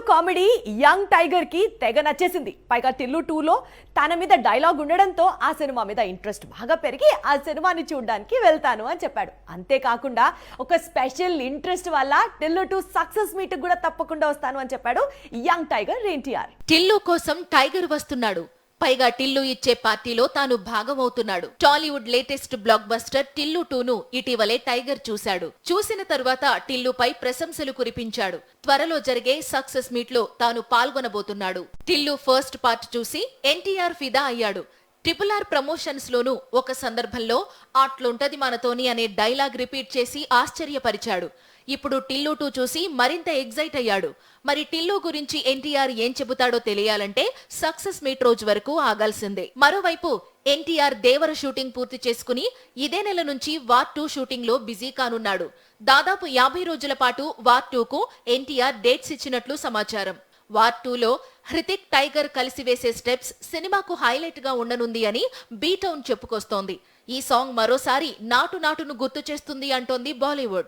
Comedy young tiger కి తెగ నచ్చేసింది. పైగా టిల్లు 2లో తన మీద డైలాగ్ ఉండడంతో ఆ సినిమా మీద ఇంట్రెస్ట్ బాగా పెరిగి ఆ సినిమాని చూడడానికి వెళ్తాను అని చెప్పాడు. అంతేకాకుండా ఒక స్పెషల్ ఇంట్రెస్ట్ వల్ల టిల్లు 2 సక్సెస్ మీట్ కూడా తప్పకుండా వస్తాను అని చెప్పాడు యంగ్ టైగర్ ఎన్టీఆర్. టిల్లు కోసం టైగర్ వస్తున్నాడు. పైగా టిల్లు ఇచ్చే పార్టీలో తాను భాగమవుతున్నాడు. Tollywood latest blockbuster Tillu 2ను ఇటీవలే టైగర్ చూశాడు. చూసిన తరువాత టిల్లుపై ప్రశంసలు కురిపించాడు. త్వరలో జరిగే సక్సెస్ మీట్ లో తాను పాల్గొనబోతున్నాడు. టిల్లు ఫస్ట్ పార్ట్ చూసి ఎన్టీఆర్ ఫిదా అయ్యాడు. RRR ప్రమోషన్స్ లోనూ ఒక సందర్భంలో అట్లుంటది మనతోని అనే డైలాగ్ రిపీట్ చేసి ఆశ్చర్యపరిచాడు. ఇప్పుడు టిల్లు 2 చూసి మరింత ఎగ్జైట్ అయ్యాడు. మరి టిల్లు గురించి ఎన్టీఆర్ ఏం చెబుతాడో తెలియాలంటే సక్సెస్ మీట్ రోజు వరకు ఆగాల్సిందే. మరోవైపు ఎన్టీఆర్ దేవర షూటింగ్ పూర్తి చేసుకుని ఇదే నెల నుంచి వార్ 2 షూటింగ్ లో బిజీ కానున్నాడు. దాదాపు 50 రోజుల పాటు వార్ 2కు ఎన్టీఆర్ డేట్స్ ఇచ్చినట్లు సమాచారం. వార్ 2లో హృతిక్ టైగర్ కలిసి వేసే స్టెప్స్ సినిమాకు హైలైట్ గా ఉండనుంది అని బీ టౌన్ చెప్పుకొస్తోంది. ఈ సాంగ్ మరోసారి నాటును గుర్తు చేస్తుంది అంటోంది బాలీవుడ్.